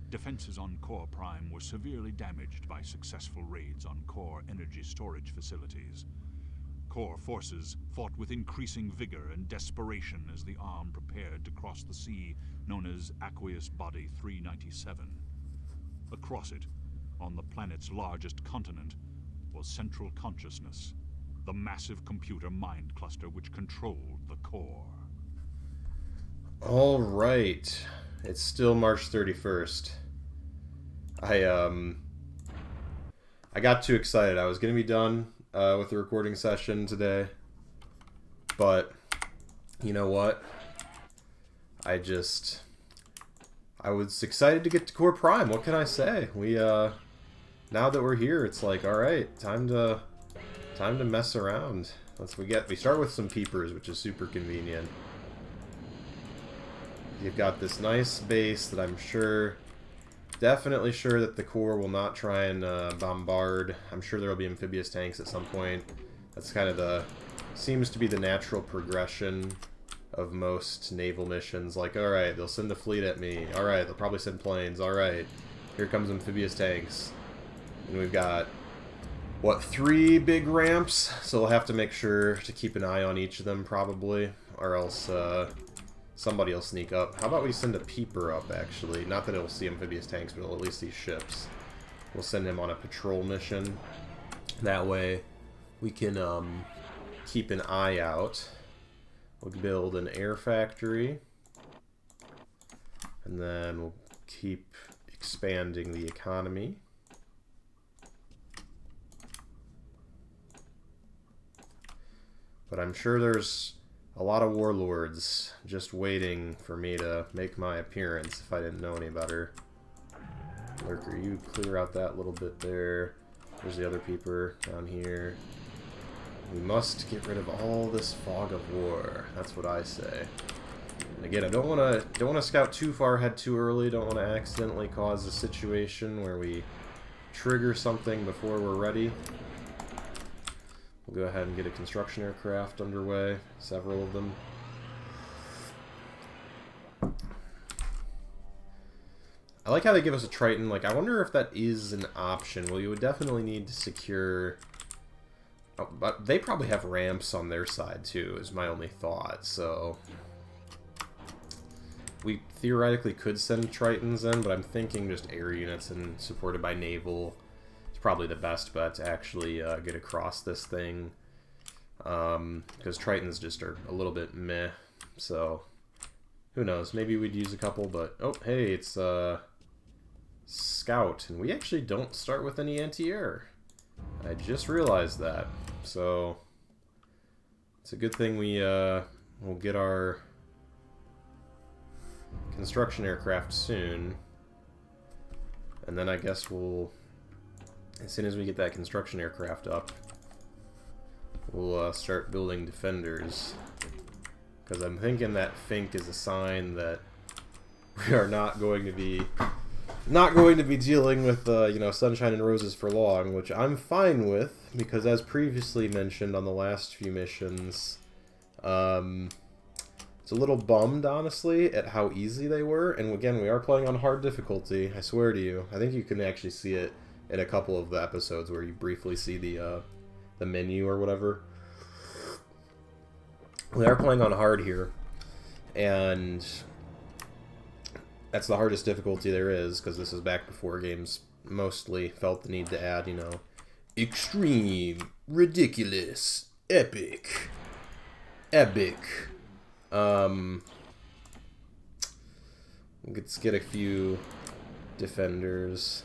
Defenses on Core Prime were severely damaged by successful raids on Core energy storage facilities. Core forces fought with increasing vigor and desperation as the ARM prepared to cross the sea known as Aqueous Body 397. Across it, on the planet's largest continent, was Central Consciousness, the massive computer mind cluster which controlled the Core. All right. It's still March 31st. I got too excited. I was going to be done with the recording session today. But, you know what? I was excited to get to Core Prime. What can I say? Now that we're here, it's like, all right, time to mess around. We start with some peepers, which is super convenient. You've got this nice base that I'm definitely sure that the Core will not try and bombard. I'm sure there will be amphibious tanks at some point. That's kind of seems to be the natural progression of most naval missions. Like, alright, they'll send a fleet at me. Alright, they'll probably send planes. Alright, here comes amphibious tanks. And we've got, what, 3 big ramps? So we'll have to make sure to keep an eye on each of them, probably. Or else, somebody will sneak up. How about we send a peeper up, actually? Not that it'll see amphibious tanks, but it'll at least see ships. We'll send him on a patrol mission. That way, we can keep an eye out. We'll build an air factory. And then we'll keep expanding the economy. But I'm sure there's a lot of warlords just waiting for me to make my appearance if I didn't know any better. Lurker, you clear out that little bit there. There's the other peeper down here. We must get rid of all this fog of war. That's what I say. And again, I don't want to scout too far ahead too early. Don't want to accidentally cause a situation where we trigger something before we're ready. We'll go ahead and get a construction aircraft underway, several of them. I like how they give us a Triton. Like, I wonder if that is an option. Well, you would definitely need to secure... Oh, but they probably have ramps on their side, too, is my only thought, so... We theoretically could send Tritons in, but I'm thinking just air units and supported by naval... probably the best bet to actually get across this thing, because Tritons just are a little bit meh, so who knows, maybe we'd use a couple, but oh hey, it's Scout, and we actually don't start with any anti-air. I just realized that, so it's a good thing we'll get our construction aircraft soon, and then I guess we'll, as soon as we get that construction aircraft up, we'll start building defenders. Because I'm thinking that Fink is a sign that we are not going to be dealing with you know, sunshine and roses for long, which I'm fine with, because as previously mentioned on the last few missions, it's a little bummed, honestly, at how easy they were. And again, we are playing on hard difficulty, I swear to you. I think you can actually see it in a couple of the episodes where you briefly see the menu or whatever. We are playing on hard here, and that's the hardest difficulty there is, because this is back before games mostly felt the need to add, you know, extreme, ridiculous, epic. Let's get a few defenders.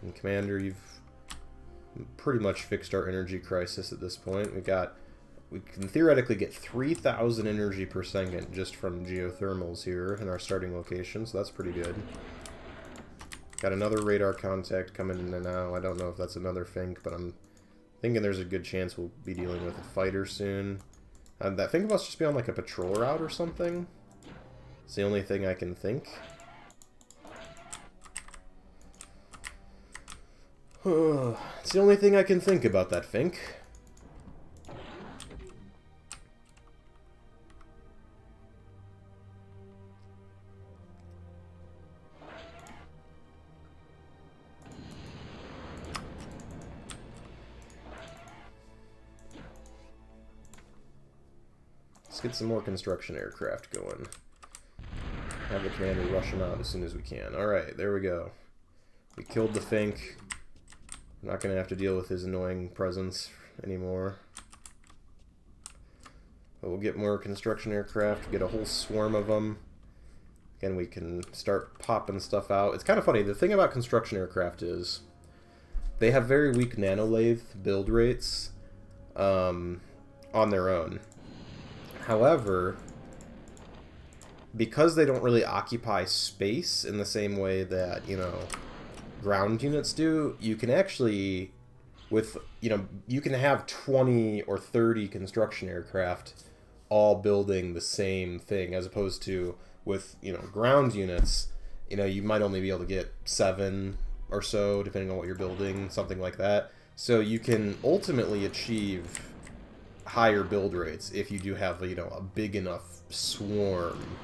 And Commander, you've pretty much fixed our energy crisis at this point. We can theoretically get 3,000 energy per second just from geothermals here in our starting location, so that's pretty good. Got another radar contact coming in now. I don't know if that's another Fink, but I'm thinking there's a good chance we'll be dealing with a fighter soon. That Fink must just be on like a patrol route or something. It's the only thing I can think. It's the only thing I can think about that Fink. get some more construction aircraft going. Have the commander rushing out as soon as we can. Alright, there we go. We killed the Fink. I'm not going to have to deal with his annoying presence anymore. But we'll get more construction aircraft, get a whole swarm of them. Again, we can start popping stuff out. It's kind of funny. The thing about construction aircraft is they have very weak nanolathe build rates on their own. However, because they don't really occupy space in the same way that, you know, ground units do, you can actually, with, you know, you can have 20 or 30 construction aircraft all building the same thing, as opposed to with, you know, ground units, you know, you might only be able to get 7 or so, depending on what you're building, something like that. So you can ultimately achieve higher build rates if you do have, you know, a big enough swarm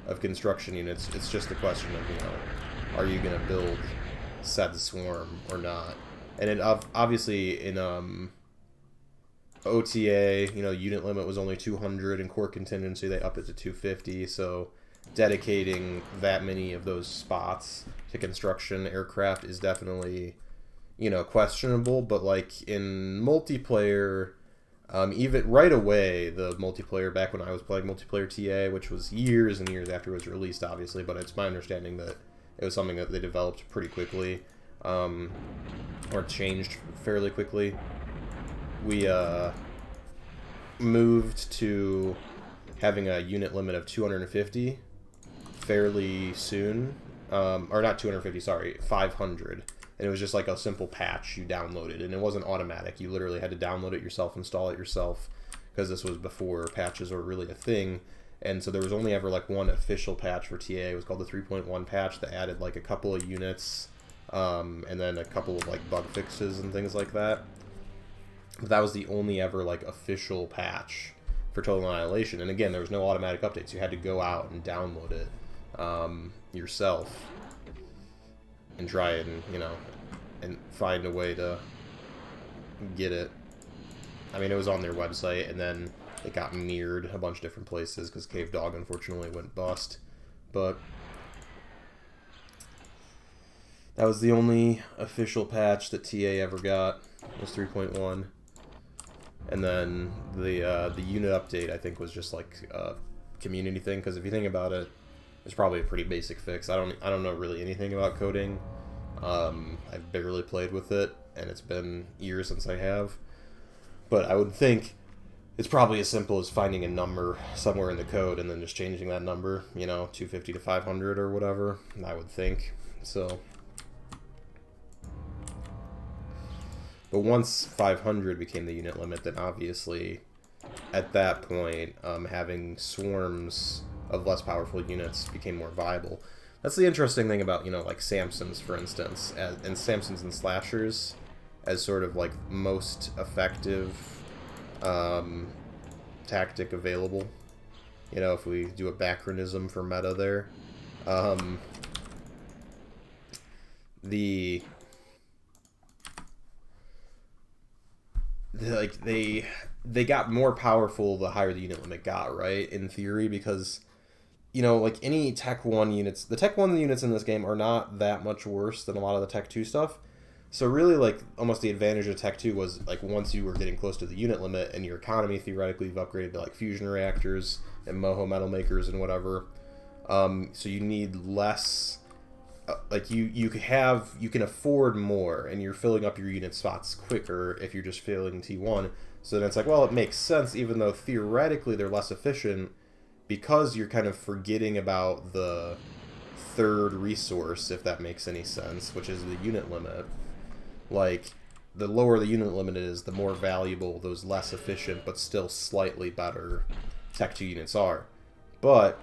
of construction units. It's just a question of, you know, are you going to build said swarm or not? And it obviously in OTA, you know, unit limit was only 200, and core contingency they upped it to 250, so dedicating that many of those spots to construction aircraft is definitely, you know, questionable. But like in multiplayer, even right away, the multiplayer, back when I was playing multiplayer TA, which was years and years after it was released, obviously, but it's my understanding that it was something that they developed pretty quickly, or changed fairly quickly. We moved to having a unit limit of 250 fairly soon, or not 250, sorry, 500. And it was just like a simple patch you downloaded, and it wasn't automatic. You literally had to download it yourself, install it yourself, because this was before patches were really a thing. And so there was only ever like one official patch for TA. It was called the 3.1 patch that added like a couple of units, and then a couple of like bug fixes and things like that. But that was the only ever like official patch for Total Annihilation. And again, there was no automatic updates. You had to go out and download it yourself and try and, you know, and find a way to get it. I mean, it was on their website, and then it got mirrored a bunch of different places because Cave Dog unfortunately went bust. But that was the only official patch that TA ever got, was 3.1. And then the unit update, I think, was just like a community thing, because if you think about it, it's probably a pretty basic fix. I don't know really anything about coding. I've barely played with it, and it's been years since I have. But I would think it's probably as simple as finding a number somewhere in the code and then just changing that number, you know, 250 to 500 or whatever, I would think. So, but once 500 became the unit limit, then obviously at that point, having swarms of less powerful units became more viable. That's the interesting thing about, you know, like Samsons, for instance, and Samsons and slashers as sort of like most effective tactic available. You know, if we do a bacronism for meta there, they got more powerful the higher the unit limit got, right? In theory, because, you know, like any Tech 1 units, the Tech 1 units in this game are not that much worse than a lot of the Tech 2 stuff. So really, like, almost the advantage of Tech 2 was, like, once you were getting close to the unit limit and your economy, theoretically, you've upgraded to, like, fusion reactors and Moho metal makers and whatever. So you need less, like, you can afford more, and you're filling up your unit spots quicker if you're just filling T1. So then it's like, well, it makes sense, even though theoretically they're less efficient, because you're kind of forgetting about the third resource, if that makes any sense, which is the unit limit. Like, the lower the unit limit is, the more valuable those less efficient but still slightly better Tech 2 units are. But,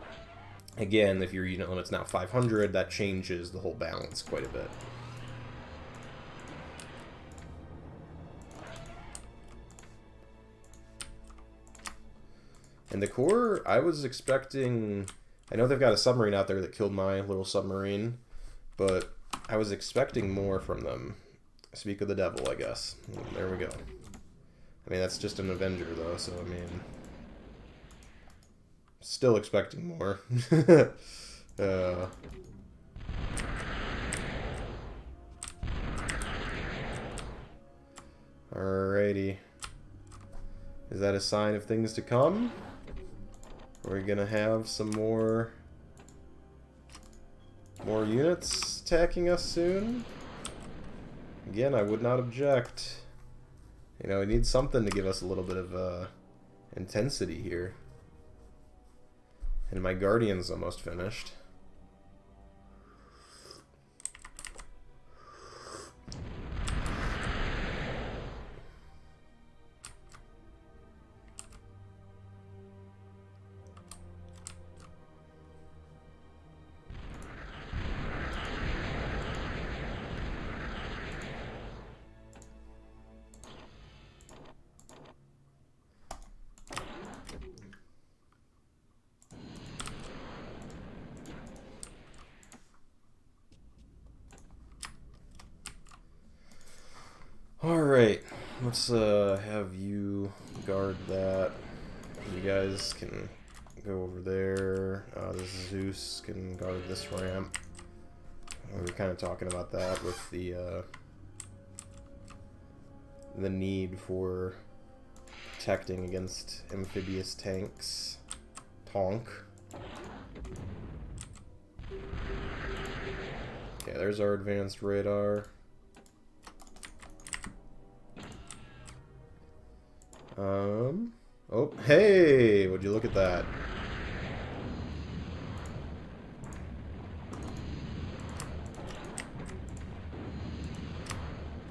again, if your unit limit's now 500, that changes the whole balance quite a bit. And the core, I was expecting... I know they've got a submarine out there that killed my little submarine, but I was expecting more from them. Speak of the devil, I guess. There we go. I mean, that's just an Avenger, though, so, I mean... still expecting more. Alrighty. Is that a sign of things to come? We're gonna have some more units attacking us soon. Again, I would not object. You know, we need something to give us a little bit of intensity here. And my Guardian's almost finished. Alright, let's have you guard that. You guys can go over there. This Zeus can guard this ramp. We were kind of talking about that with the need for protecting against amphibious tanks. Tonk. Okay, there's our advanced radar. Oh, hey! Would you look at that?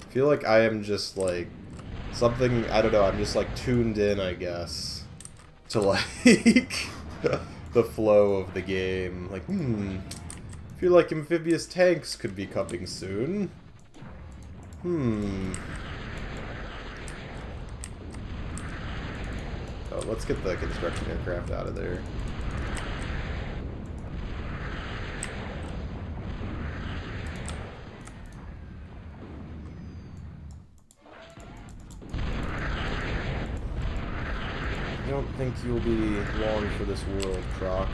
I feel like I am just like something, I don't know, I'm just like tuned in, I guess, to like the flow of the game. Like, I feel like amphibious tanks could be coming soon. Oh, let's get the construction aircraft out of there. I don't think you'll be long for this world, Croc.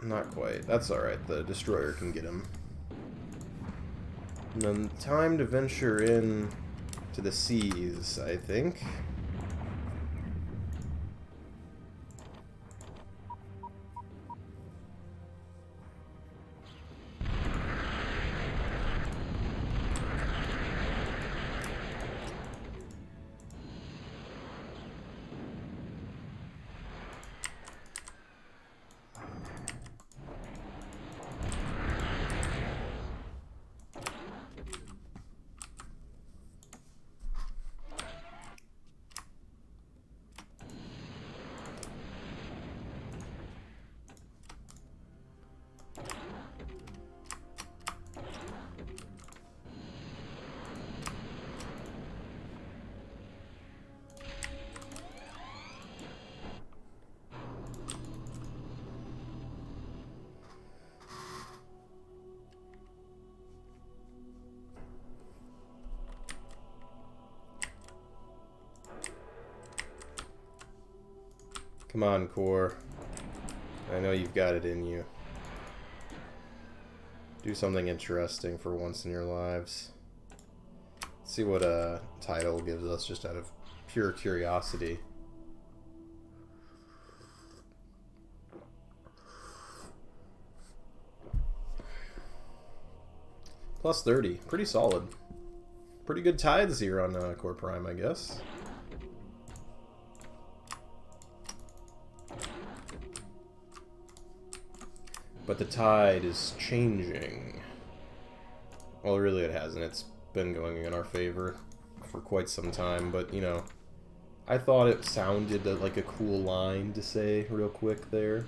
Not quite. That's alright. The destroyer can get him. And then time to venture in to the seas, I think. Come on, Core. I know you've got it in you. Do something interesting for once in your lives. Let's see what a title gives us just out of pure curiosity. Plus 30. Pretty solid. Pretty good tides here on Core Prime, I guess. But the tide is changing. Well, really it hasn't. It's been going in our favor for quite some time, but, you know, I thought it sounded like a cool line to say real quick there.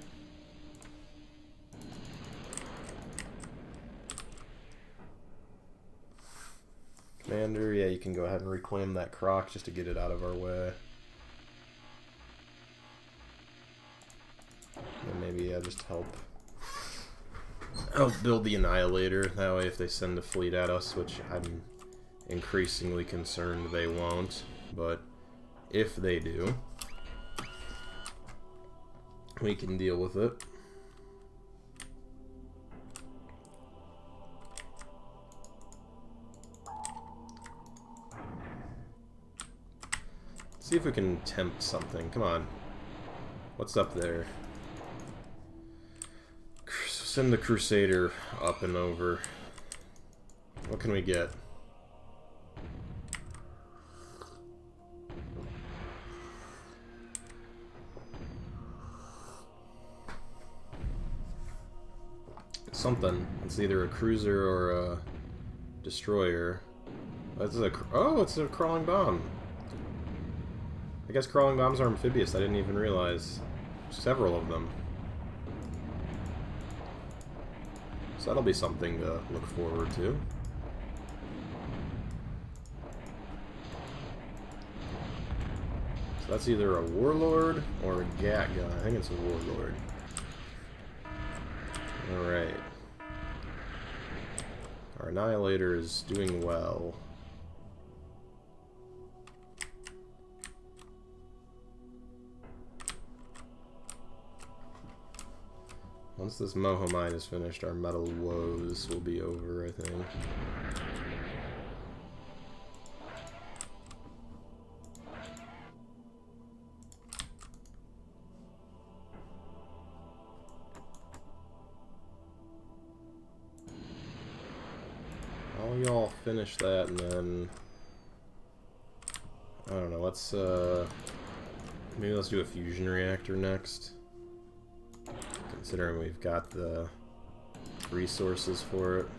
Commander, yeah, you can go ahead and reclaim that croc just to get it out of our way. And maybe, yeah, just help build the Annihilator. That way if they send a fleet at us, which I'm increasingly concerned they won't, but if they do, we can deal with it. See if we can tempt something. Come on. What's up there? Send the Crusader up and over. What can we get? Something. It's either a cruiser or a destroyer. Oh, it's a crawling bomb. I guess crawling bombs are amphibious. I didn't even realize. Several of them. So that'll be something to look forward to. So that's either a warlord or a gat gun. I think it's a warlord. Alright. Our Annihilator is doing well. Once this Moho mine is finished, our metal woes will be over, I think. All y'all finish that, and then I don't know. Let's maybe let's do a fusion reactor next. Considering we've got the resources for it.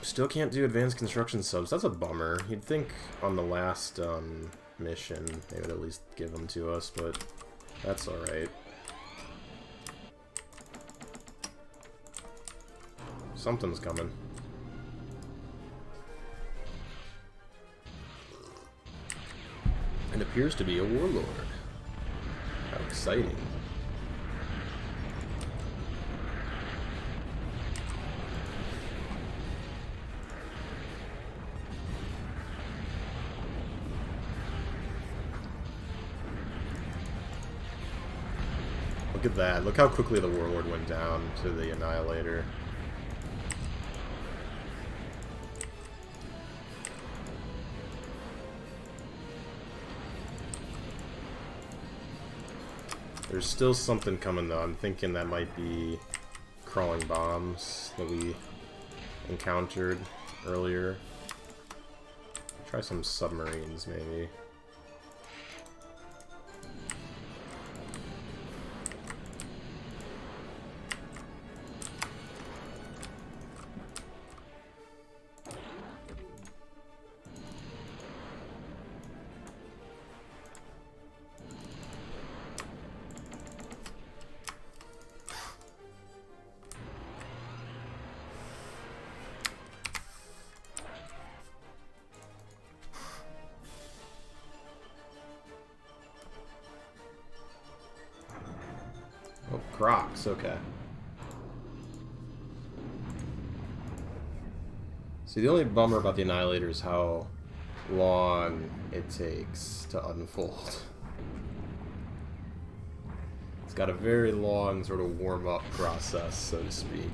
Still can't do advanced construction subs. That's a bummer. You'd think on the last mission they would at least give them to us, but that's alright. Something's coming. It appears to be a warlord. How exciting. Look at that. Look how quickly the warlord went down to the Annihilator. There's still something coming though. I'm thinking that might be crawling bombs that we encountered earlier. Try some submarines maybe. Oh, Crocs, okay. See, the only bummer about the Annihilator is how long it takes to unfold. It's got a very long sort of warm-up process, so to speak.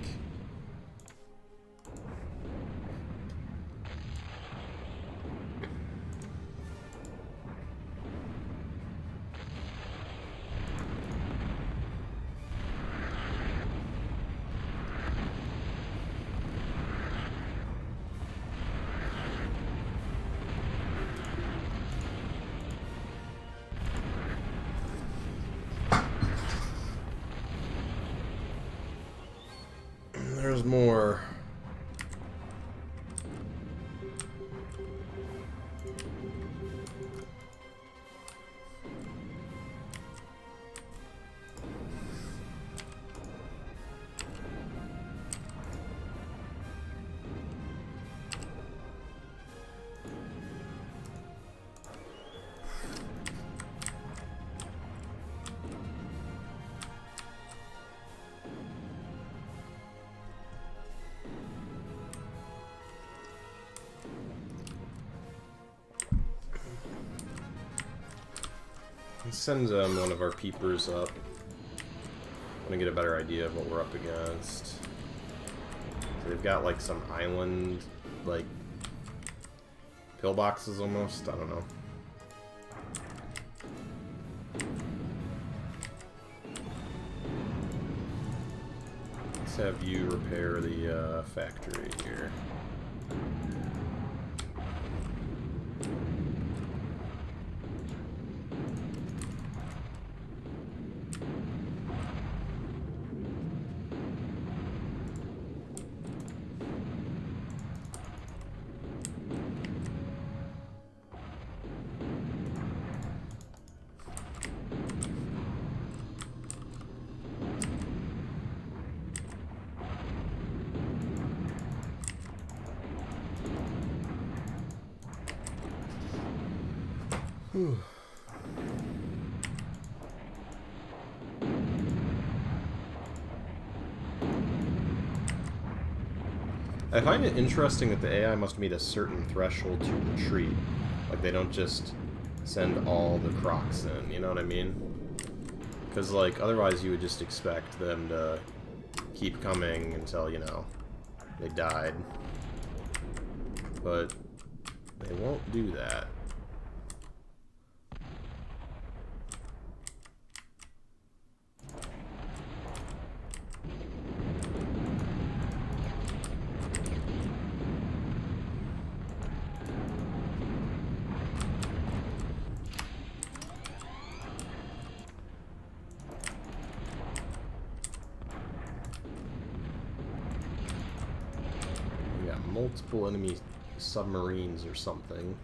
There's more. Let's send one of our peepers up. I want to get a better idea of what we're up against. So they've got like some island, like pillboxes almost. I don't know. Let's have you repair the factory here. Whew. I find it interesting that the AI must meet a certain threshold to retreat. Like, they don't just send all the crocs in, you know what I mean? Because, like, otherwise you would just expect them to keep coming until, you know, they died. But they won't do that. Multiple enemy submarines or something.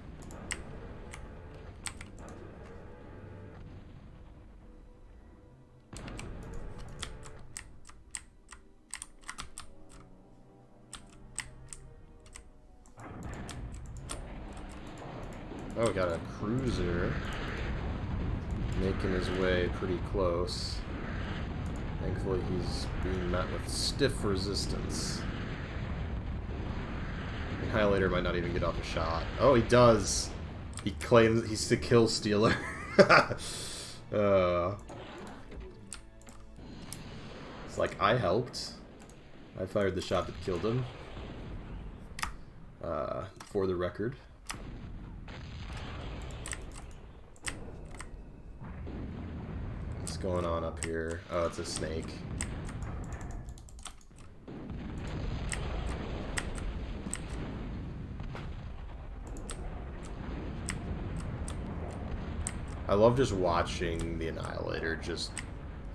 Oh, we got a cruiser making his way pretty close. Thankfully he's being met with stiff resistance. Annihilator might not even get off a shot. Oh, he does. He claims he's the kill stealer. It's like, I helped. I fired the shot that killed him. For the record. What's going on up here? Oh, it's a snake. I love just watching the Annihilator just...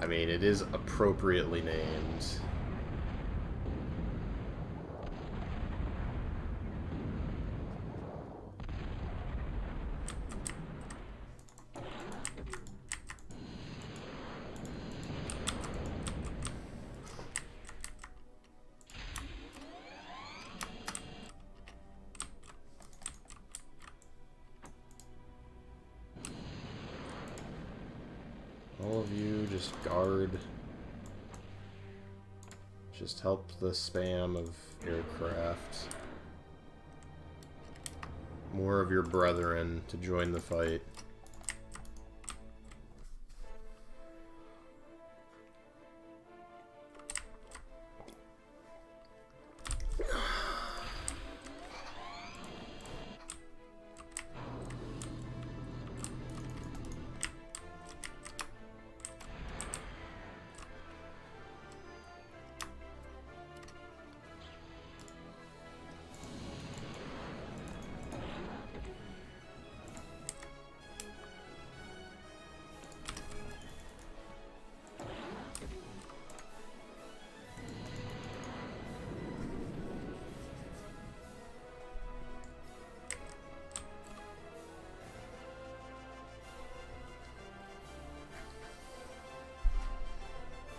I mean, it is appropriately named. All of you just guard. Just help the spam of aircraft. More of your brethren to join the fight.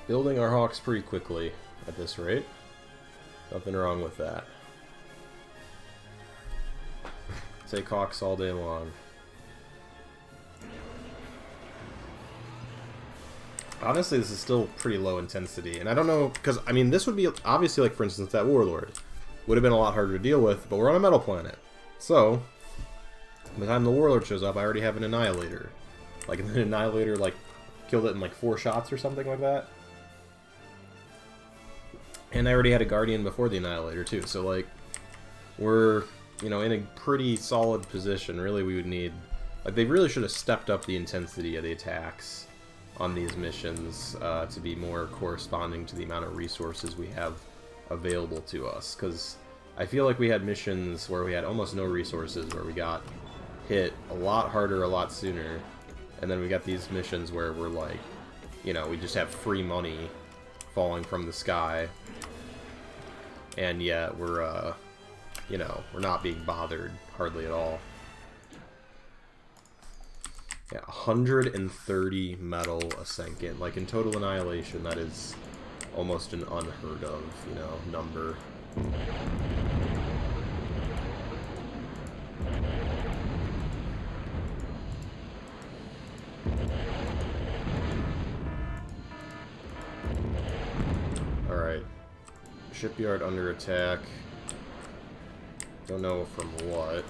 Building our Hawks pretty quickly at this rate. Nothing wrong with that. Take Hawks all day long. Honestly, this is still pretty low intensity, and I don't know, because, I mean, this would be, obviously, like, for instance, that Warlord would have been a lot harder to deal with, but we're on a metal planet. So, by the time the Warlord shows up, I already have an Annihilator. Like, an Annihilator, like, killed it in, like, 4 shots or something like that. And I already had a Guardian before the Annihilator, too, so, like, we're, you know, in a pretty solid position. Really, we would need, like, they really should have stepped up the intensity of the attacks on these missions to be more corresponding to the amount of resources we have available to us, because I feel like we had missions where we had almost no resources, where we got hit a lot harder a lot sooner, and then we got these missions where we're like, you know, we just have free money falling from the sky, and yet we're you know, we're not being bothered hardly at all. Yeah, 130 metal a second. Like, in total annihilation, that is almost an unheard of, you know, number. Alright. Shipyard under attack. Don't know from what.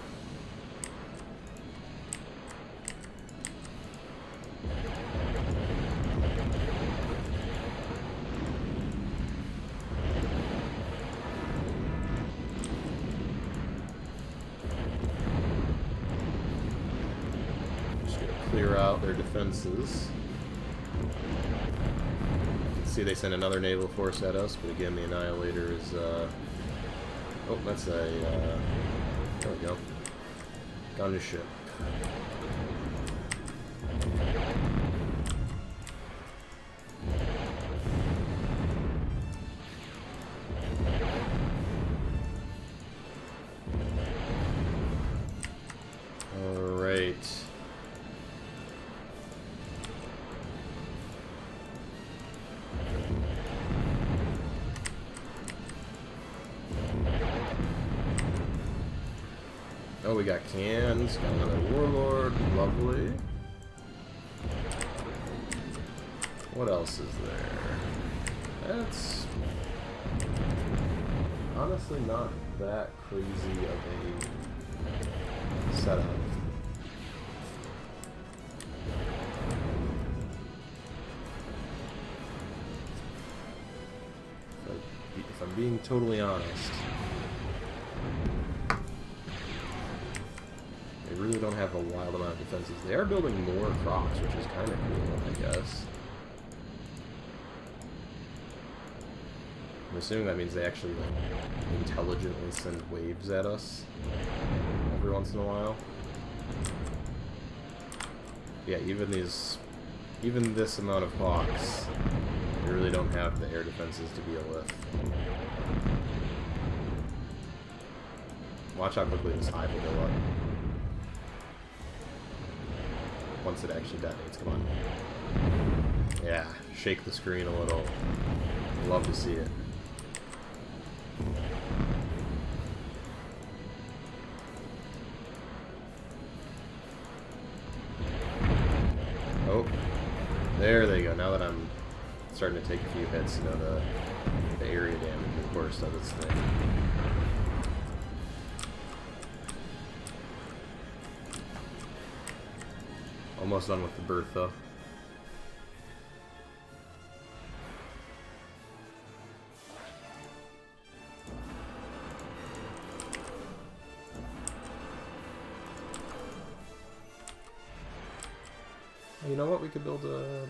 Clear out their defenses. See, they sent another naval force at us, but again, the Annihilator is, oh, that's a, there we go. Got his ship. Alright. Oh, we got cans, got another warlord, lovely. What else is there? That's honestly not that crazy of a setup. If I'm being totally honest, they really don't have a wild amount of defenses. They are building more crops, which is kind of cool, I guess. I'm assuming that means they actually, like, intelligently send waves at us every once in a while. Yeah, even this amount of hawks, they really don't have the air defenses to deal with. Watch how quickly this hive will go up. Once it actually detonates, come on. Yeah, shake the screen a little. Love to see it. Oh, there they go. Now that I'm starting to take a few hits, you know, the area damage, of course, does its thing. Almost done with the berth, though. You know what? We could build a...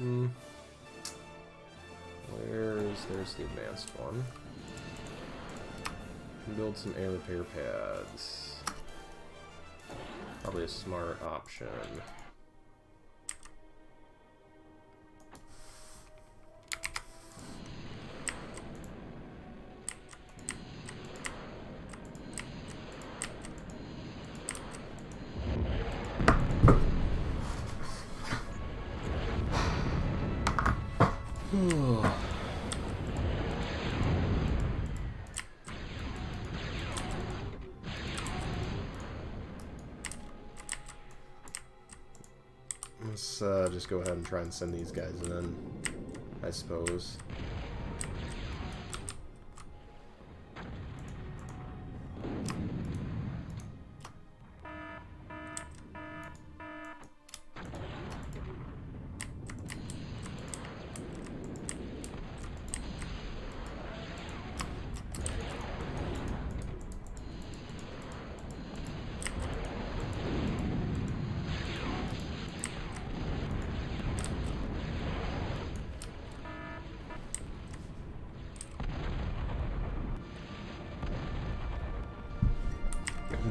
There's the advanced one. We can build some air repair pads. Probably a smart option. Let's just go ahead and try and send these guys in, I suppose.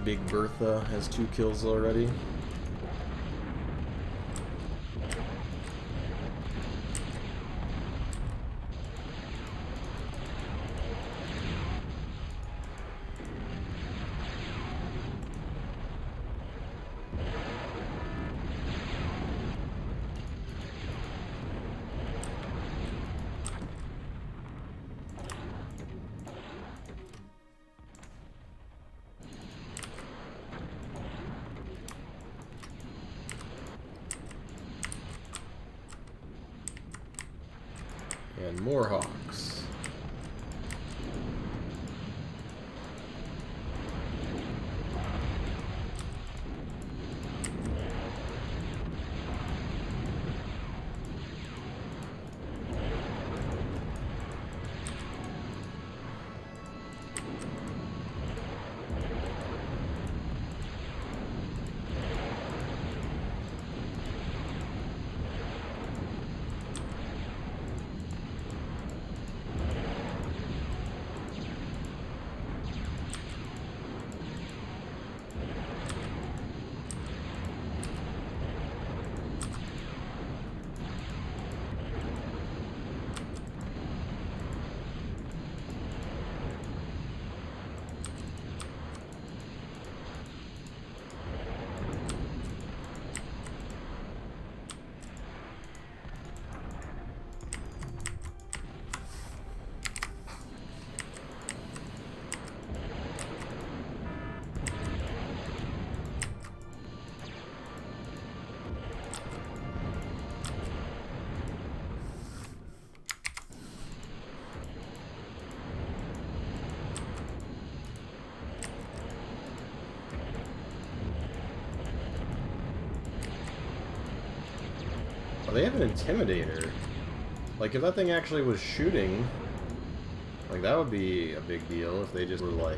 Big Bertha has 2 kills already. And more hawks. They have an Intimidator. Like, if that thing actually was shooting, like, that would be a big deal if they just were, like,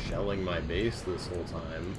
shelling my base this whole time.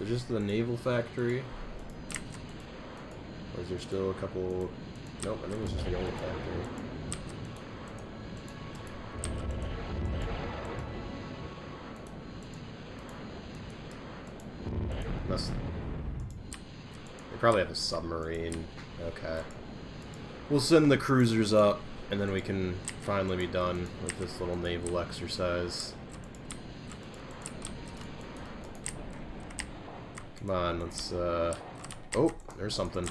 just the naval factory? Or is there still a couple... Nope, I think it's just the naval factory. Unless... They probably have a submarine. Okay. We'll send the cruisers up, and then we can finally be done with this little naval exercise. Come on, let's, Oh, there's something.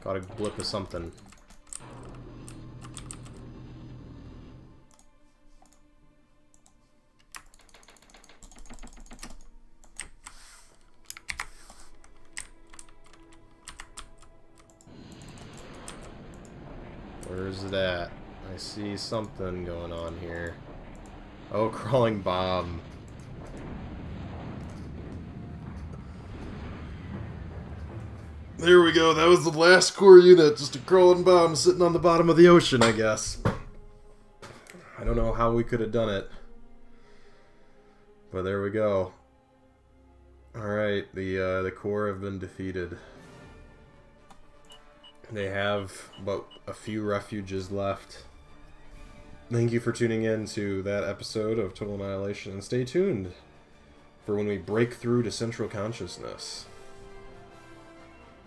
Got a blip of something. Where's it at? I see something going on here. Oh, crawling bomb. There we go. That was the last core unit. Just a crawling bomb sitting on the bottom of the ocean, I guess. I don't know how we could have done it. But there we go. Alright, the core have been defeated. They have but a few refuges left. Thank you for tuning in to that episode of Total Annihilation, and stay tuned for when we break through to Central Consciousness.